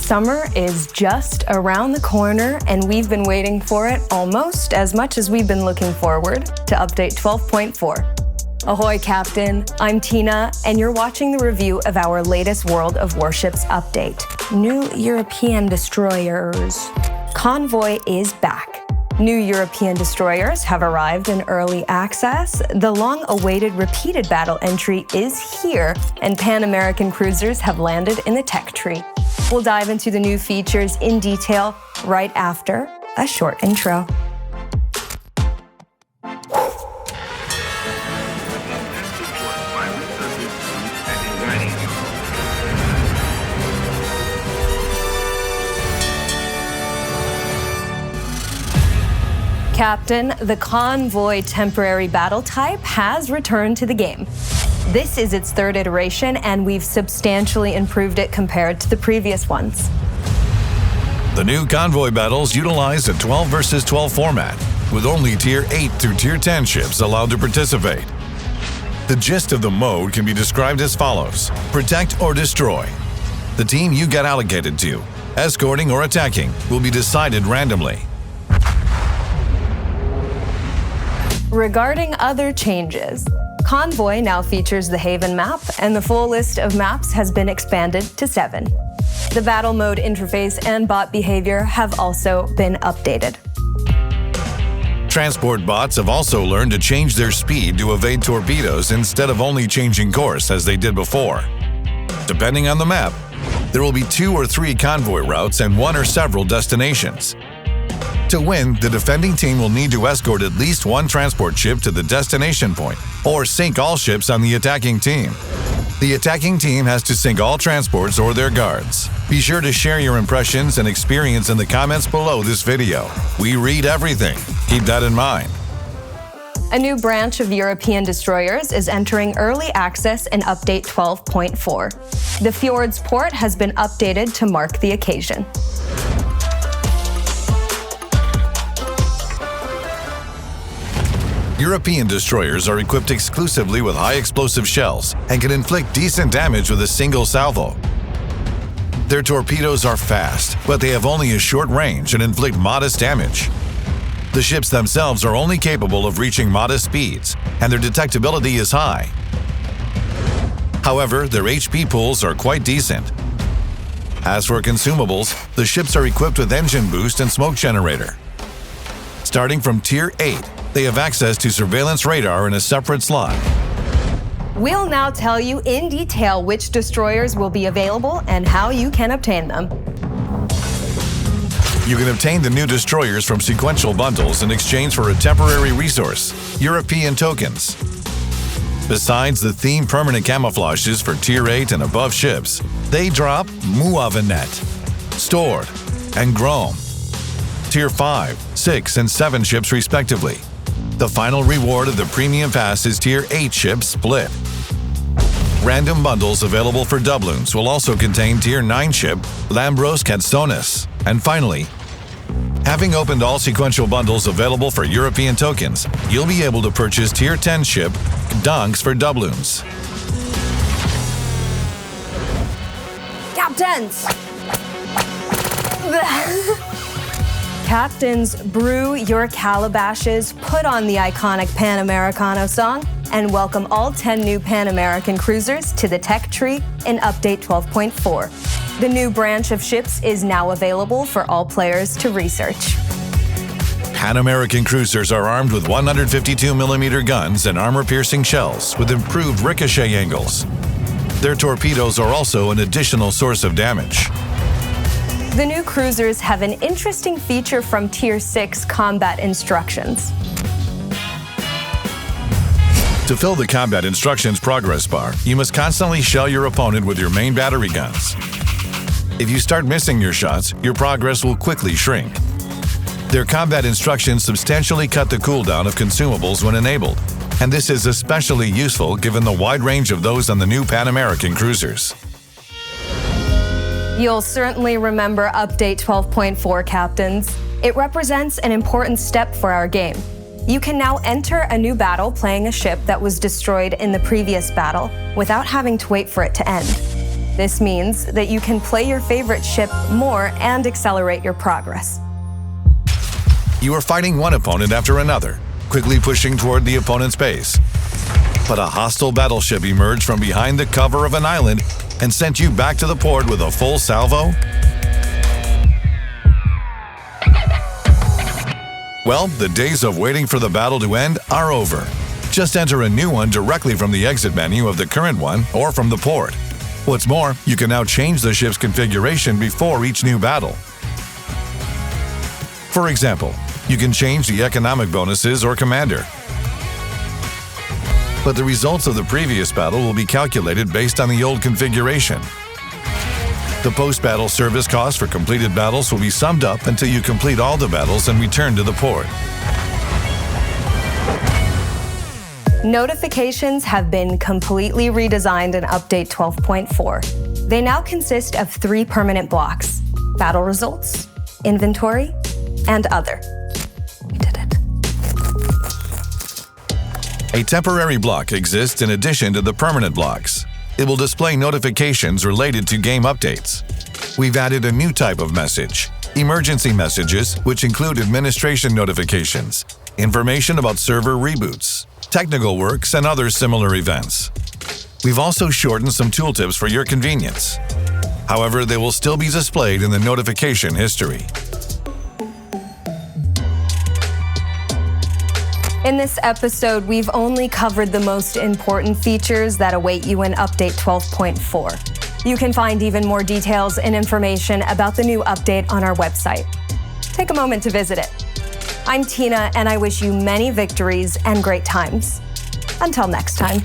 Summer is just around the corner, and we've been waiting for it almost as much as we've been looking forward to Update 12.4. Ahoy, Captain! I'm Tina, and you're watching the review of our latest World of Warships update. New European destroyers. Convoy is back. New European destroyers have arrived in early access. The long-awaited repeated battle entry is here, and Pan-American cruisers have landed in the tech tree. We'll dive into the new features in detail right after a short intro. Captain, the Convoy temporary battle type has returned to the game. This is its third iteration, and we've substantially improved it compared to the previous ones. The new Convoy battles utilize a 12 versus 12 format, with only Tier 8 through Tier 10 ships allowed to participate. The gist of the mode can be described as follows: protect or destroy. The team you get allocated to, escorting or attacking, will be decided randomly. Regarding other changes, Convoy now features the Haven map, and the full list of maps has been expanded to 7. The battle mode interface and bot behavior have also been updated. Transport bots have also learned to change their speed to evade torpedoes instead of only changing course as they did before. Depending on the map, there will be 2 or 3 convoy routes and 1 or several destinations. To win, the defending team will need to escort at least 1 transport ship to the destination point, or sink all ships on the attacking team. The attacking team has to sink all transports or their guards. Be sure to share your impressions and experience in the comments below this video. We read everything. Keep that in mind. A new branch of European destroyers is entering early access in Update 12.4. The Fjords port has been updated to mark the occasion. European destroyers are equipped exclusively with high explosive shells and can inflict decent damage with a single salvo. Their torpedoes are fast, but they have only a short range and inflict modest damage. The ships themselves are only capable of reaching modest speeds, and their detectability is high. However, their HP pools are quite decent. As for consumables, the ships are equipped with engine boost and smoke generator. Starting from Tier 8, they have access to surveillance radar in a separate slot. We'll now tell you in detail which destroyers will be available and how you can obtain them. You can obtain the new destroyers from sequential bundles in exchange for a temporary resource, European tokens. Besides the theme permanent camouflages for Tier 8 and above ships, they drop Muavenet, Stored, and Grom. Tier 5, 6, and 7 ships respectively. The final reward of the Premium Pass is Tier 8 ships Split. Random bundles available for doubloons will also contain Tier 9 ship Lambros Katsonis. And finally, having opened all sequential bundles available for European tokens, you'll be able to purchase Tier 10 ship Donks for doubloons. Captains! Captains, brew your calabashes, put on the iconic Pan Americano song, and welcome all 10 new Pan American cruisers to the tech tree in Update 12.4. The new branch of ships is now available for all players to research. Pan American cruisers are armed with 152mm guns and armor-piercing shells with improved ricochet angles. Their torpedoes are also an additional source of damage. The new cruisers have an interesting feature from Tier 6 combat instructions. To fill the combat instructions progress bar, you must constantly shell your opponent with your main battery guns. If you start missing your shots, your progress will quickly shrink. Their combat instructions substantially cut the cooldown of consumables when enabled, and this is especially useful given the wide range of those on the new Pan American cruisers. You'll certainly remember Update 12.4, Captains. It represents an important step for our game. You can now enter a new battle playing a ship that was destroyed in the previous battle without having to wait for it to end. This means that you can play your favorite ship more and accelerate your progress. You are fighting one opponent after another, quickly pushing toward the opponent's base. But a hostile battleship emerged from behind the cover of an island and sent you back to the port with a full salvo? Well, the days of waiting for the battle to end are over. Just enter a new one directly from the exit menu of the current one or from the port. What's more, you can now change the ship's configuration before each new battle. For example, you can change the economic bonuses or commander. But the results of the previous battle will be calculated based on the old configuration. The post-battle service cost for completed battles will be summed up until you complete all the battles and return to the port. Notifications have been completely redesigned in Update 12.4. They now consist of 3 permanent blocks: battle results, inventory, and other. We did it. A temporary block exists in addition to the permanent blocks. It will display notifications related to game updates. We've added a new type of message: emergency messages, which include administration notifications, information about server reboots, technical works, and other similar events. We've also shortened some tooltips for your convenience. However, they will still be displayed in the notification history. In this episode, we've only covered the most important features that await you in Update 12.4. You can find even more details and information about the new update on our website. Take a moment to visit it. I'm Tina, and I wish you many victories and great times. Until next time.